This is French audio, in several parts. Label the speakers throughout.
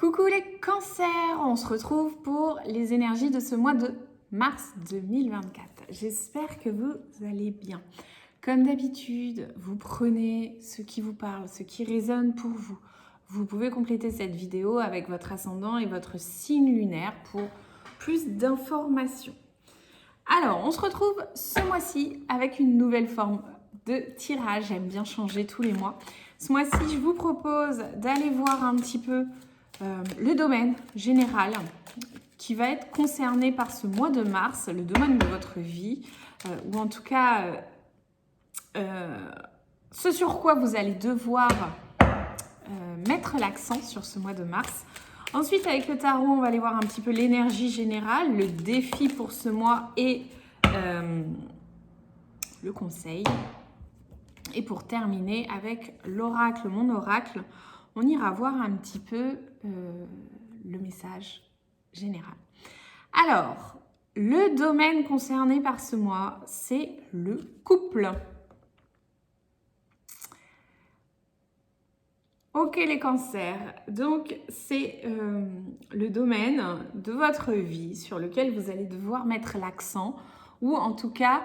Speaker 1: Coucou les cancers, on se retrouve pour les énergies de ce mois de mars 2024. J'espère que vous allez bien. Comme d'habitude, vous prenez ce qui vous parle, ce qui résonne pour vous. Vous pouvez compléter cette vidéo avec votre ascendant et votre signe lunaire pour plus d'informations. Alors, on se retrouve ce mois-ci avec une nouvelle forme de tirage. J'aime bien changer tous les mois. Ce mois-ci, je vous propose d'aller voir un petit peu le domaine général qui va être concerné par ce mois de mars, le domaine de votre vie, ou en tout cas ce sur quoi vous allez devoir mettre l'accent sur ce mois de mars. Ensuite, avec le tarot, on va aller voir un petit peu l'énergie générale, le défi pour ce mois et le conseil. Et pour terminer avec l'oracle, mon oracle, on ira voir un petit peu le message général. Alors, le domaine concerné par ce mois, c'est le couple. Ok les cancers, donc c'est le domaine de votre vie sur lequel vous allez devoir mettre l'accent, ou en tout cas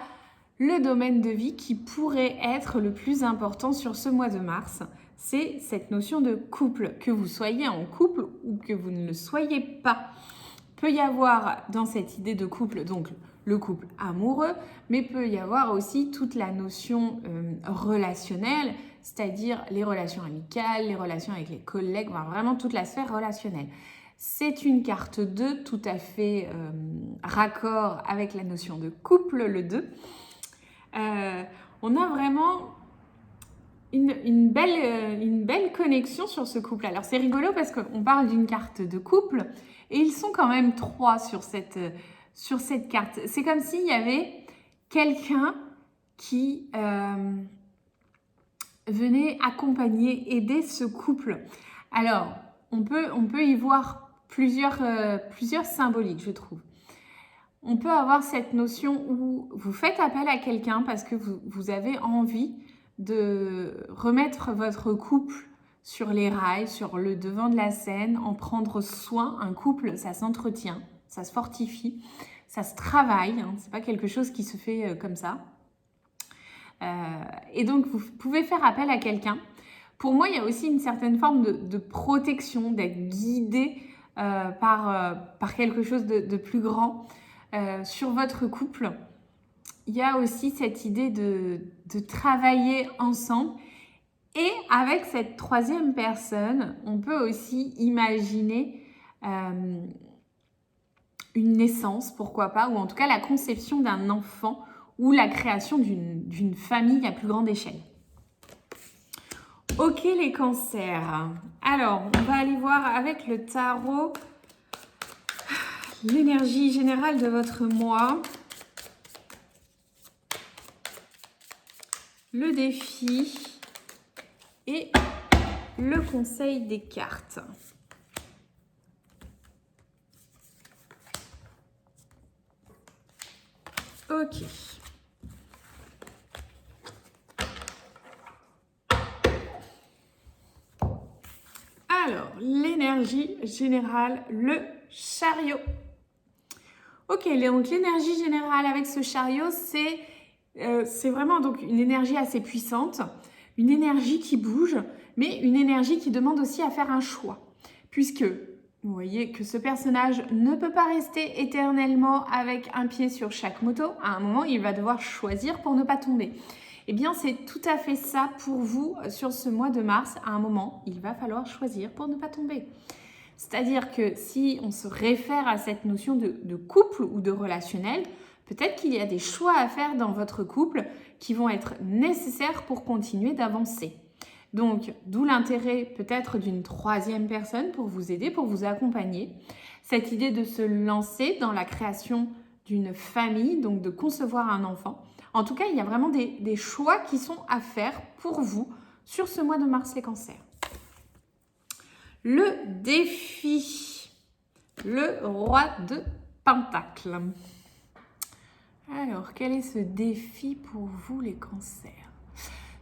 Speaker 1: le domaine de vie qui pourrait être le plus important sur ce mois de mars. C'est cette notion de couple, que vous soyez en couple ou que vous ne le soyez pas. Peut y avoir dans cette idée de couple, donc le couple amoureux, mais peut y avoir aussi toute la notion relationnelle, c'est-à-dire les relations amicales, les relations avec les collègues, vraiment toute la sphère relationnelle. C'est une carte 2 tout à fait raccord avec la notion de couple, le 2. On a vraiment une belle connexion sur ce couple. Alors c'est rigolo parce qu'on parle d'une carte de couple et ils sont quand même 3 sur cette carte. C'est comme s'il y avait quelqu'un qui venait accompagner, aider ce couple. Alors on peut y voir plusieurs symboliques, je trouve. On peut avoir cette notion où vous faites appel à quelqu'un parce que vous avez envie de remettre votre couple sur les rails, sur le devant de la scène, en prendre soin. Un couple, ça s'entretient, ça se fortifie, ça se travaille, hein, c'est pas quelque chose qui se fait comme ça. Et donc, vous pouvez faire appel à quelqu'un. Pour moi, il y a aussi une certaine forme de protection, d'être guidé par quelque chose de plus grand. Sur votre couple, il y a aussi cette idée de travailler ensemble. Et avec cette troisième personne, on peut aussi imaginer une naissance, pourquoi pas, ou en tout cas la conception d'un enfant ou la création d'une famille à plus grande échelle. Ok les cancers, alors on va aller voir avec le tarot l'énergie générale de votre mois, le défi et le conseil des cartes. Ok. Alors, l'énergie générale, le chariot. Ok, donc l'énergie générale avec ce chariot, c'est vraiment donc une énergie assez puissante, une énergie qui bouge, mais une énergie qui demande aussi à faire un choix. Puisque vous voyez que ce personnage ne peut pas rester éternellement avec un pied sur chaque moto. À un moment, il va devoir choisir pour ne pas tomber. Eh bien, c'est tout à fait ça pour vous sur ce mois de mars. À un moment, il va falloir choisir pour ne pas tomber. C'est-à-dire que si on se réfère à cette notion de couple ou de relationnel, peut-être qu'il y a des choix à faire dans votre couple qui vont être nécessaires pour continuer d'avancer. Donc, d'où l'intérêt peut-être d'une troisième personne pour vous aider, pour vous accompagner. Cette idée de se lancer dans la création d'une famille, donc de concevoir un enfant. En tout cas, il y a vraiment des choix qui sont à faire pour vous sur ce mois de mars les cancers. Le défi, le roi de Pentacles. Alors, quel est ce défi pour vous les cancers ?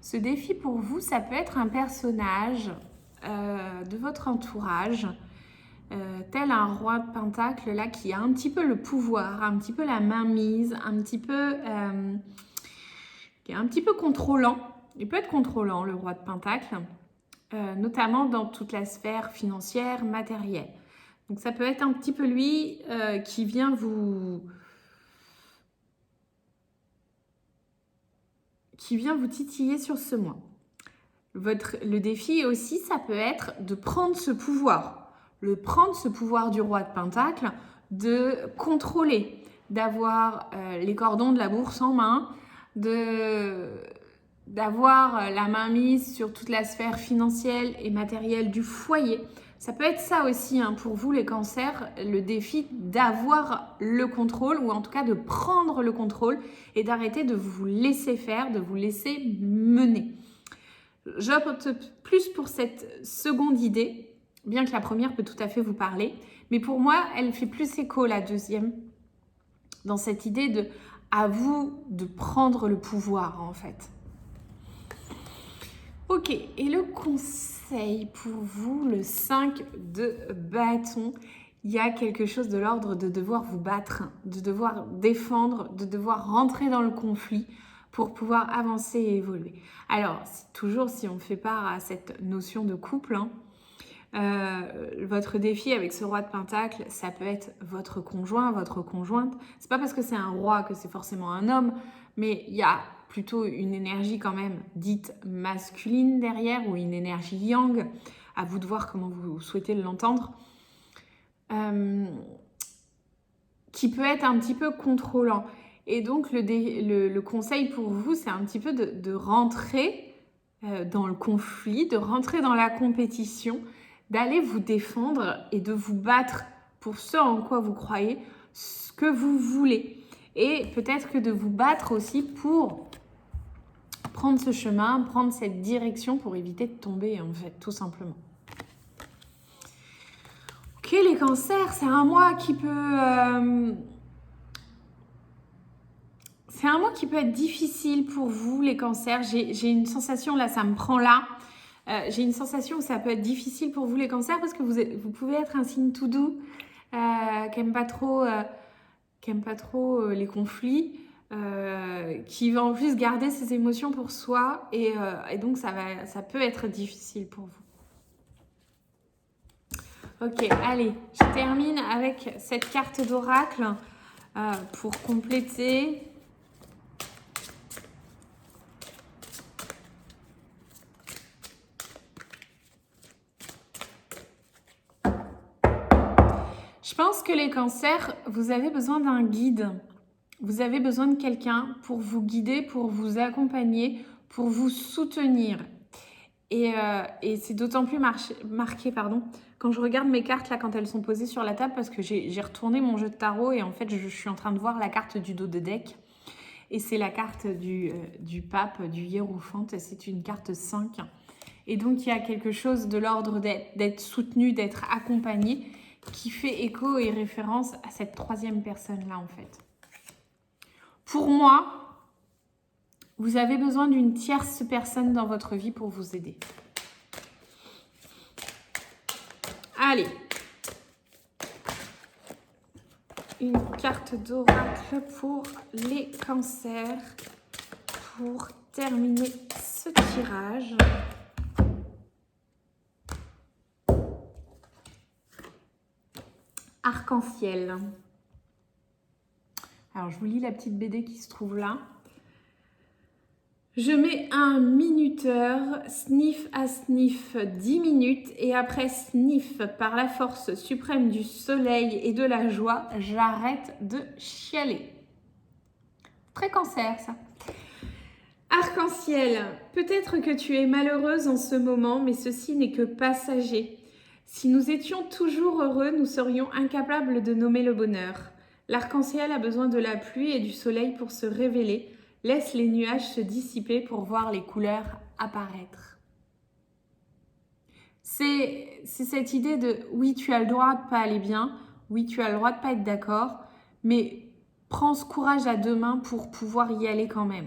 Speaker 1: Ce défi pour vous, ça peut être un personnage de votre entourage tel un roi de pentacle là qui a un petit peu le pouvoir, un petit peu la mainmise, qui est un petit peu contrôlant. Il peut être contrôlant, le roi de pentacle, notamment dans toute la sphère financière, matérielle. Donc ça peut être un petit peu lui qui vient vous titiller sur ce mois. Le défi aussi, ça peut être de prendre ce pouvoir. Prendre ce pouvoir du roi de pentacle, de contrôler, d'avoir les cordons de la bourse en main, d'avoir la main mise sur toute la sphère financière et matérielle du foyer. Ça peut être ça aussi pour vous les cancers, le défi d'avoir le contrôle ou en tout cas de prendre le contrôle et d'arrêter de vous laisser faire, de vous laisser mener. J'opte plus pour cette seconde idée, bien que la première peut tout à fait vous parler, mais pour moi, elle fait plus écho la deuxième, dans cette idée de à vous de prendre le pouvoir en fait. Ok, et le conseil pour vous, le 5 de bâton, il y a quelque chose de l'ordre de devoir vous battre, de devoir défendre, de devoir rentrer dans le conflit pour pouvoir avancer et évoluer. Alors, toujours si on fait part à cette notion de couple, votre défi avec ce roi de pentacle, ça peut être votre conjoint, votre conjointe. C'est pas parce que c'est un roi que c'est forcément un homme, mais il y a plutôt une énergie quand même dite masculine derrière ou une énergie yang. À vous de voir comment vous souhaitez l'entendre. Qui peut être un petit peu contrôlant. Et donc, le conseil pour vous, c'est un petit peu de rentrer dans le conflit, de rentrer dans la compétition, d'aller vous défendre et de vous battre pour ce en quoi vous croyez, ce que vous voulez. Et peut-être que de vous battre aussi pour prendre ce chemin, prendre cette direction pour éviter de tomber, en fait, tout simplement. Ok, les cancers, c'est un mois qui peut... C'est un mois qui peut être difficile pour vous, les cancers. J'ai une sensation, là, ça me prend là. J'ai une sensation que ça peut être difficile pour vous, les cancers, parce que vous pouvez être un signe tout doux, qui n'aime pas trop les conflits, qui va en plus garder ses émotions pour soi. Et donc, ça peut être difficile pour vous. Ok, allez, je termine avec cette carte d'oracle pour compléter. Je pense que les cancers, vous avez besoin d'un guide. Vous avez besoin de quelqu'un pour vous guider, pour vous accompagner, pour vous soutenir. Et c'est d'autant plus marqué, quand je regarde mes cartes là, quand elles sont posées sur la table, parce que j'ai retourné mon jeu de tarot et en fait, je suis en train de voir la carte du dos de deck. Et c'est la carte du pape, du hiérophante. C'est une carte 5. Et donc, il y a quelque chose de l'ordre d'être soutenu, d'être accompagné, qui fait écho et référence à cette troisième personne-là, en fait. Pour moi, vous avez besoin d'une tierce personne dans votre vie pour vous aider. Allez. Une carte d'oracle pour les cancers pour terminer ce tirage. Arc-en-ciel. Alors, je vous lis la petite BD qui se trouve là. Je mets un minuteur, sniff à sniff 10 minutes et après sniff par la force suprême du soleil et de la joie, j'arrête de chialer. Très cancer, ça. Arc-en-ciel, peut-être que tu es malheureuse en ce moment, mais ceci n'est que passager. Si nous étions toujours heureux, nous serions incapables de nommer le bonheur. L'arc-en-ciel a besoin de la pluie et du soleil pour se révéler. Laisse les nuages se dissiper pour voir les couleurs apparaître. C'est cette idée de oui, tu as le droit de pas aller bien, oui, tu as le droit de pas être d'accord, mais prends ce courage à deux mains pour pouvoir y aller quand même.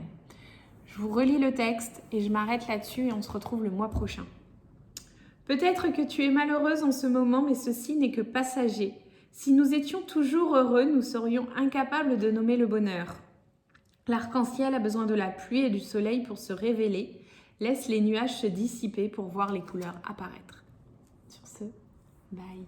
Speaker 1: Je vous relis le texte et je m'arrête là-dessus et on se retrouve le mois prochain. Peut-être que tu es malheureuse en ce moment, mais ceci n'est que passager. Si nous étions toujours heureux, nous serions incapables de nommer le bonheur. L'arc-en-ciel a besoin de la pluie et du soleil pour se révéler. Laisse les nuages se dissiper pour voir les couleurs apparaître. Sur ce, bye.